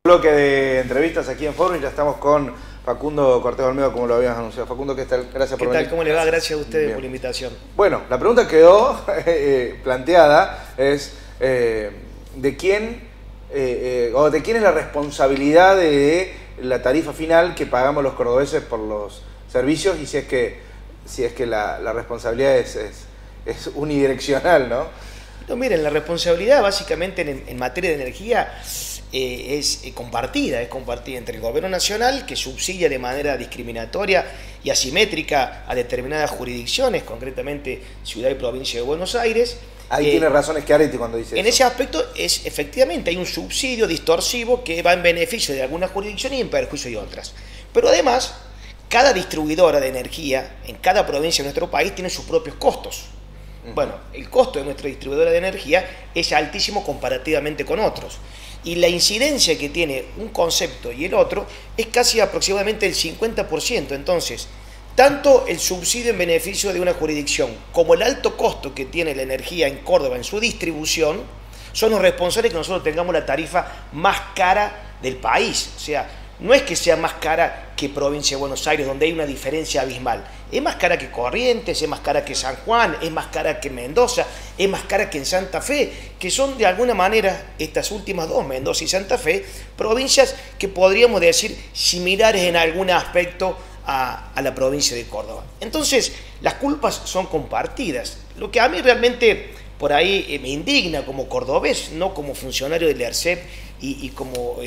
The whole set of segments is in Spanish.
Bloque de entrevistas aquí en Forum y ya estamos con Facundo Cortés Olmedo, como lo habíamos anunciado. Facundo, ¿qué tal? Gracias por venir. ¿Qué tal? ¿Cómo le va? Gracias a ustedes Bien. por la invitación. Bueno, la pregunta quedó planteada es ¿de quién o de quién es la responsabilidad de la tarifa final que pagamos los cordobeses por los servicios y si es que la responsabilidad es unidireccional, ¿no? No, miren, la responsabilidad básicamente en materia de energía es compartida entre el gobierno nacional, que subsidia de manera discriminatoria y asimétrica a determinadas jurisdicciones, concretamente Ciudad y Provincia de Buenos Aires. Ahí tiene razón Schiaretti cuando dice en eso. ese aspecto efectivamente hay un subsidio distorsivo que va en beneficio de algunas jurisdicciones y en perjuicio de otras. Pero además, cada distribuidora de energía en cada provincia de nuestro país tiene sus propios costos. Bueno, el costo de nuestra distribuidora de energía es altísimo comparativamente con otros. Y la incidencia que tiene un concepto y el otro es casi aproximadamente el 50%. Entonces, tanto el subsidio en beneficio de una jurisdicción como el alto costo que tiene la energía en Córdoba en su distribución son los responsables de que nosotros tengamos la tarifa más cara del país. O sea, no es que sea más cara que Provincia de Buenos Aires, donde hay una diferencia abismal. Es más cara que Corrientes, es más cara que San Juan, es más cara que Mendoza, es más cara que en Santa Fe, que son de alguna manera, estas últimas dos, Mendoza y Santa Fe, provincias que podríamos decir similares en algún aspecto a la provincia de Córdoba. Entonces, las culpas son compartidas. Lo que a mí realmente por ahí me indigna como cordobés, no como funcionario del ERCEP y como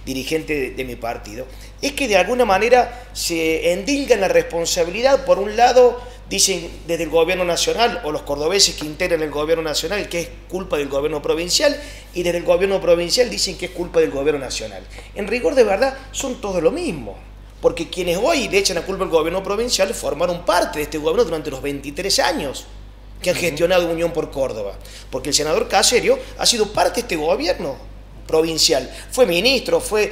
dirigente de mi partido, es que de alguna manera se endilgan la responsabilidad. Por un lado, dicen desde el gobierno nacional o los cordobeses que integran el gobierno nacional que es culpa del gobierno provincial, y desde el gobierno provincial dicen que es culpa del gobierno nacional. En rigor de verdad son todo lo mismo, porque quienes hoy le echan la culpa al gobierno provincial formaron parte de este gobierno durante los 23 años que han gestionado Unión por Córdoba, porque el senador Caserio ha sido parte de este gobierno provincial, fue ministro, fue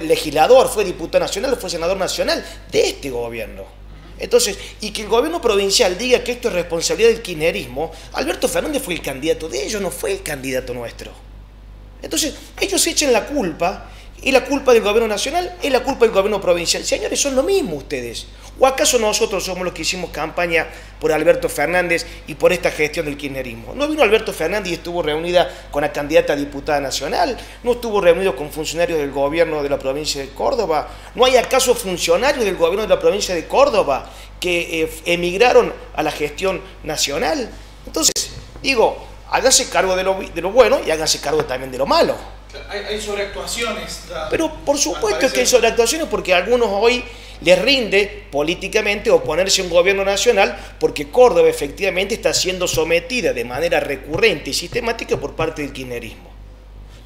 legislador, fue diputado nacional, fue senador nacional de este gobierno. Entonces, y que el gobierno provincial diga que esto es responsabilidad del kirchnerismo, Alberto Fernández fue el candidato de ellos, no fue el candidato nuestro. Entonces, ellos echan la culpa, y la culpa del gobierno nacional es la culpa del gobierno provincial. Señores, son lo mismo ustedes. ¿O acaso nosotros somos los que hicimos campaña por Alberto Fernández y por esta gestión del kirchnerismo? ¿No vino Alberto Fernández y estuvo reunida con la candidata a diputada nacional? ¿No estuvo reunido con funcionarios del gobierno de la provincia de Córdoba? ¿No hay acaso funcionarios del gobierno de la provincia de Córdoba que emigraron a la gestión nacional? Entonces, digo, hágase cargo de lo bueno y hágase cargo también de lo malo. Hay sobreactuaciones. Pero por supuesto que hay sobreactuaciones, porque a algunos hoy les rinde políticamente oponerse a un gobierno nacional, porque Córdoba efectivamente está siendo sometida de manera recurrente y sistemática por parte del kirchnerismo.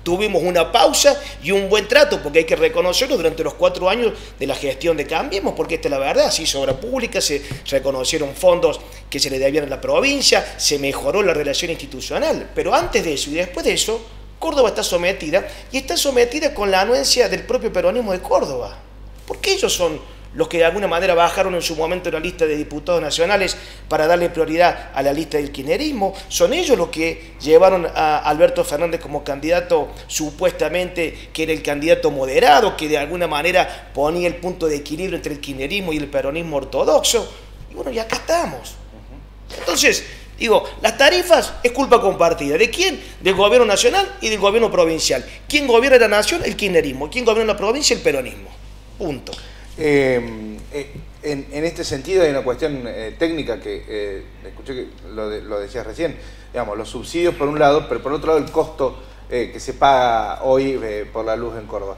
Tuvimos una pausa y un buen trato, porque hay que reconocerlo, durante los 4 años de la gestión de Cambiemos, porque esta es la verdad, se hizo obra pública, se reconocieron fondos que se le debían a la provincia, se mejoró la relación institucional, pero antes de eso y después de eso, Córdoba está sometida, y está sometida con la anuencia del propio peronismo de Córdoba, porque ellos son los que de alguna manera bajaron en su momento la lista de diputados nacionales para darle prioridad a la lista del kirchnerismo. Son ellos los que llevaron a Alberto Fernández como candidato, supuestamente que era el candidato moderado, que de alguna manera ponía el punto de equilibrio entre el kirchnerismo y el peronismo ortodoxo. Y bueno, y acá estamos. Entonces, digo, las tarifas es culpa compartida. ¿De quién? Del gobierno nacional y del gobierno provincial. ¿Quién gobierna la nación? El kirchnerismo. ¿Quién gobierna la provincia? El peronismo. Punto. En este sentido hay una cuestión técnica que escuché que lo decías recién, digamos, los subsidios por un lado, pero por otro lado el costo que se paga hoy por la luz en Córdoba.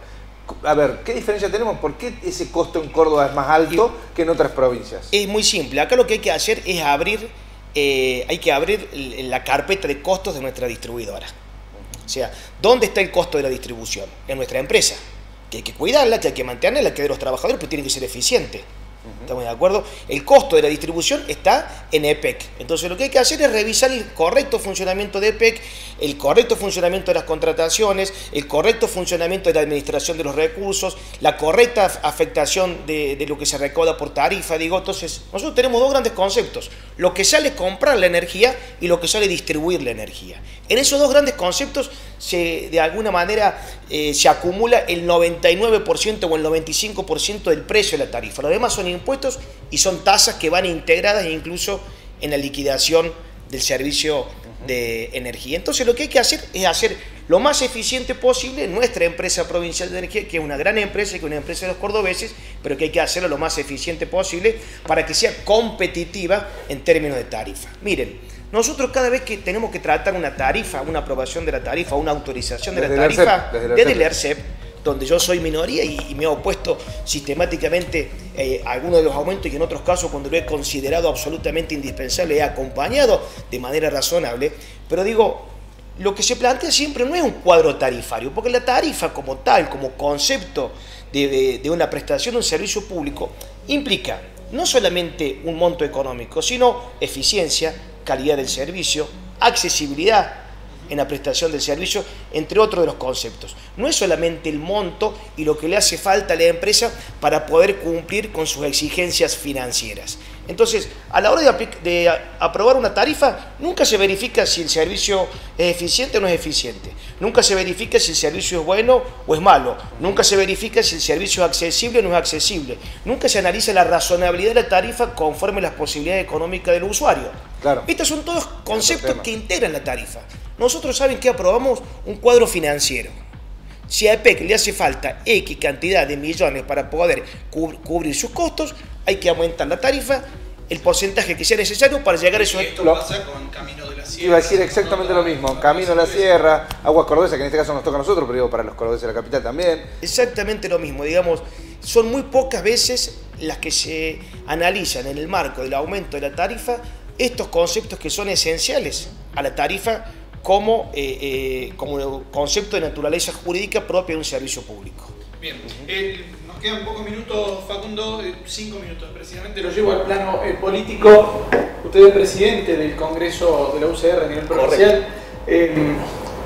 A ver, ¿qué diferencia tenemos? ¿Por qué ese costo en Córdoba es más alto que en otras provincias? Es muy simple. Acá lo que hay que hacer es abrir la carpeta de costos de nuestra distribuidora. O sea, ¿dónde está el costo de la distribución? En nuestra empresa, que hay que cuidarla, que hay que mantenerla, que de los trabajadores, pero tiene que ser eficiente. ¿Estamos de acuerdo? El costo de la distribución está en EPEC. Entonces lo que hay que hacer es revisar el correcto funcionamiento de EPEC, el correcto funcionamiento de las contrataciones, el correcto funcionamiento de la administración de los recursos, la correcta afectación de lo que se recauda por tarifa. Digo, entonces nosotros tenemos dos grandes conceptos: lo que sale comprar la energía y lo que sale distribuir la energía. En esos dos grandes conceptos de alguna manera se acumula el 99% o el 95% del precio de la tarifa. Lo demás son impuestos y son tasas que van integradas incluso en la liquidación del servicio de energía. Entonces lo que hay que hacer es hacer lo más eficiente posible nuestra empresa provincial de energía, que es una gran empresa, que es una empresa de los cordobeses, pero que hay que hacerlo lo más eficiente posible para que sea competitiva en términos de tarifa. Miren, nosotros cada vez que tenemos que tratar una tarifa, una aprobación de la tarifa, una autorización de la tarifa, desde el ERCEP, donde yo soy minoría y me he opuesto sistemáticamente a algunos de los aumentos y en otros casos cuando lo he considerado absolutamente indispensable he acompañado de manera razonable, pero digo, lo que se plantea siempre no es un cuadro tarifario, porque la tarifa como tal, como concepto de una prestación de un servicio público, implica no solamente un monto económico, sino eficiencia, calidad del servicio, accesibilidad en la prestación del servicio, entre otros de los conceptos. No es solamente el monto y lo que le hace falta a la empresa para poder cumplir con sus exigencias financieras. Entonces, a la hora de aprobar una tarifa, nunca se verifica si el servicio es eficiente o no es eficiente. Nunca se verifica si el servicio es bueno o es malo. Nunca se verifica si el servicio es accesible o no es accesible. Nunca se analiza la razonabilidad de la tarifa conforme a las posibilidades económicas del usuario. Claro. Estos son todos conceptos que integran la tarifa. Nosotros saben que aprobamos un cuadro financiero. Si a EPEC le hace falta X cantidad de millones para poder cubrir sus costos, hay que aumentar la tarifa, el porcentaje que sea necesario para llegar a esos... Esto pasa con Camino de la Sierra. Iba a decir exactamente lo mismo. Camino de la Sierra, Aguas Cordobesas, que en este caso nos toca a nosotros, pero digo para los cordobeses de la capital también. Exactamente lo mismo, digamos, son muy pocas veces las que se analizan en el marco del aumento de la tarifa estos conceptos que son esenciales a la tarifa como concepto de naturaleza jurídica propia de un servicio público. Bien, nos quedan pocos minutos, Facundo, 5 minutos precisamente, lo llevo al plano político. Usted es presidente del Congreso de la UCR a nivel provincial.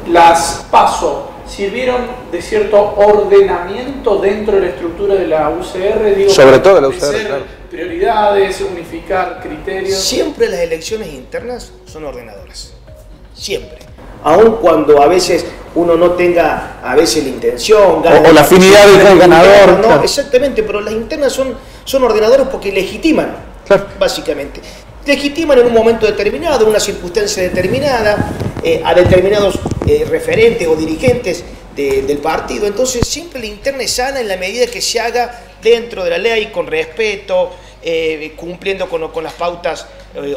Las PASO sirvieron de cierto ordenamiento dentro de la estructura de la UCR, digo, sobre todo de la UCR, claro. Prioridades, unificar criterios. Siempre las elecciones internas son ordenadoras, siempre. Aun cuando a veces uno no tenga a veces la intención, o la afinidad del ganador. No, claro. Exactamente, pero las internas son ordenadoras porque legitiman, claro, básicamente. Legitiman en un momento determinado, en una circunstancia determinada, a determinados referentes o dirigentes del partido. Entonces siempre la interna es sana en la medida que se haga dentro de la ley, con respeto, cumpliendo con las pautas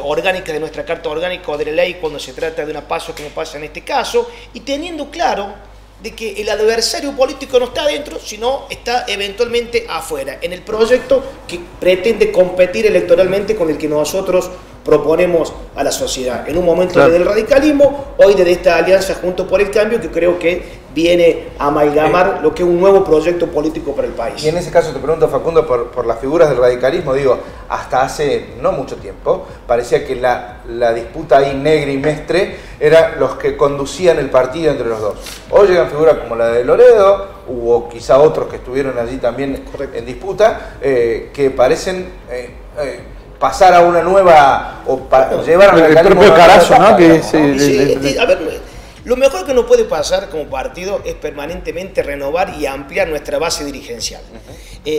orgánicas de nuestra Carta Orgánica o de la ley cuando se trata de una PASO como pasa en este caso, y teniendo claro de que el adversario político no está adentro, sino está eventualmente afuera, en el proyecto que pretende competir electoralmente con el que nosotros proponemos a la sociedad. En un momento claro, del radicalismo, hoy desde esta alianza Juntos por el Cambio, que creo que viene a amalgamar lo que es un nuevo proyecto político para el país. Y en ese caso te pregunto, Facundo, por las figuras del radicalismo, digo, hasta hace no mucho tiempo, parecía que la disputa ahí Negri y Mestre eran los que conducían el partido entre los dos. Hoy llegan figuras como la de Loredo, hubo quizá otros que estuvieron allí también en disputa, que parecen pasar a una nueva, llevar al el propio Carazo, ¿no? A ver, lo mejor que nos puede pasar como partido es permanentemente renovar y ampliar nuestra base dirigencial.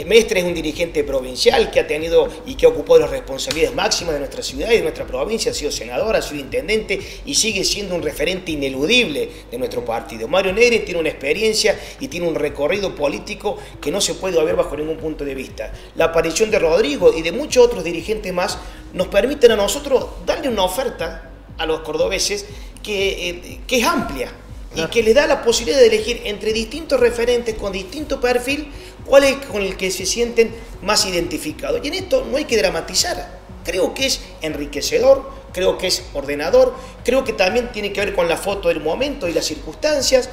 Mestre es un dirigente provincial que ha tenido y que ha ocupado las responsabilidades máximas de nuestra ciudad y de nuestra provincia, ha sido senador, ha sido intendente y sigue siendo un referente ineludible de nuestro partido. Mario Negri tiene una experiencia y tiene un recorrido político que no se puede ver bajo ningún punto de vista. La aparición de Rodrigo y de muchos otros dirigentes más nos permiten a nosotros darle una oferta a los cordobeses que es amplia y que les da la posibilidad de elegir entre distintos referentes con distinto perfil cuál es con el que se sienten más identificados. Y en esto no hay que dramatizar. Creo que es enriquecedor, creo que es ordenador, creo que también tiene que ver con la foto del momento y las circunstancias.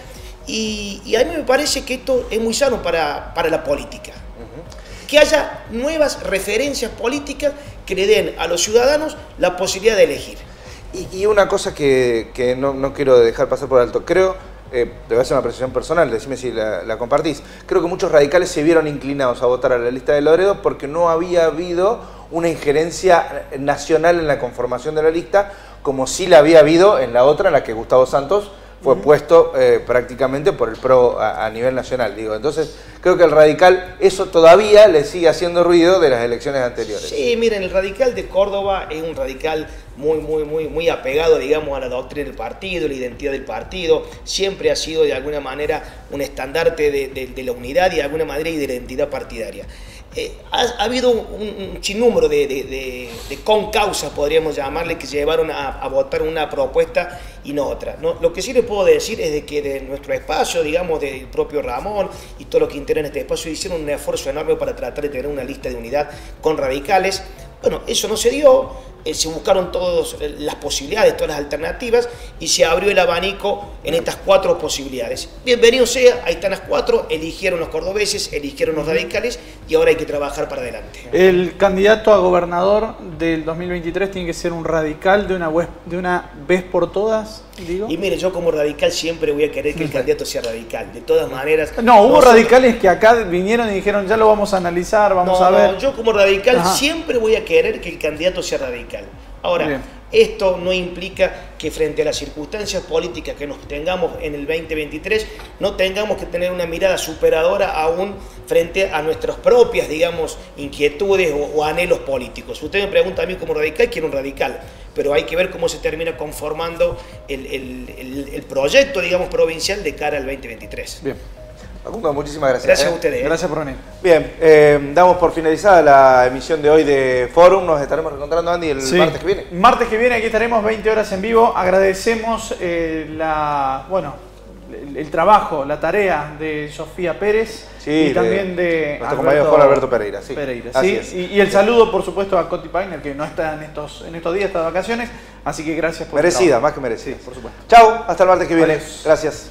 Y a mí me parece que esto es muy sano para la política. Que haya nuevas referencias políticas que le den a los ciudadanos la posibilidad de elegir. Y una cosa que no quiero dejar pasar por alto, creo, te voy a hacer una apreciación personal, decime si la compartís, creo que muchos radicales se vieron inclinados a votar a la lista de Loredo porque no había habido una injerencia nacional en la conformación de la lista, como sí la había habido en la otra, en la que Gustavo Santos fue puesto prácticamente por el PRO a nivel nacional. Digo. Entonces, creo que el radical, eso todavía le sigue haciendo ruido de las elecciones anteriores. Sí, miren, el radical de Córdoba es un radical muy apegado, digamos, a la doctrina del partido, la identidad del partido. Siempre ha sido, de alguna manera, un estandarte de la unidad y, de alguna manera, y de la identidad partidaria. Ha habido un sinnúmero de concausas, podríamos llamarle, que llevaron a votar una propuesta y no otra, ¿no? Lo que sí les puedo decir es de que de nuestro espacio, digamos, del propio Ramón y todo lo que integran este espacio, hicieron un esfuerzo enorme para tratar de tener una lista de unidad con radicales. Bueno, eso no se dio. Se buscaron todas las posibilidades, todas las alternativas, y se abrió el abanico en estas 4 posibilidades. Bienvenido sea, ahí están las 4, eligieron los cordobeses, eligieron los radicales, y ahora hay que trabajar para adelante. El candidato a gobernador del 2023 tiene que ser un radical de una vez por todas, digo. Y mire, yo como radical siempre voy a querer que el candidato sea radical, de todas maneras. No, hubo radicales que acá vinieron y dijeron, ya lo vamos a analizar, vamos a ver. No, yo como radical siempre voy a querer que el candidato sea radical. Ahora, esto no implica que frente a las circunstancias políticas que nos tengamos en el 2023, no tengamos que tener una mirada superadora aún frente a nuestras propias, digamos, inquietudes o anhelos políticos. Usted me pregunta a mí como radical, quiero un radical, pero hay que ver cómo se termina conformando el proyecto, digamos, provincial de cara al 2023. Bien. Facundo, muchísimas gracias. Gracias a ustedes. Gracias por venir. Bien, damos por finalizada la emisión de hoy de Fórum. Nos estaremos encontrando, Andy, el martes que viene. Martes que viene, aquí estaremos 20 horas en vivo. Agradecemos el trabajo, la tarea de Sofía Pérez y también de nuestro compañero Juan Alberto Pereira. Sí. Y el saludo, por supuesto, a Coti Painer, que no está en estos días, estas vacaciones. Así que gracias por merecida, más que merecida, por supuesto. Chau, hasta el martes que viene. Adiós. Gracias.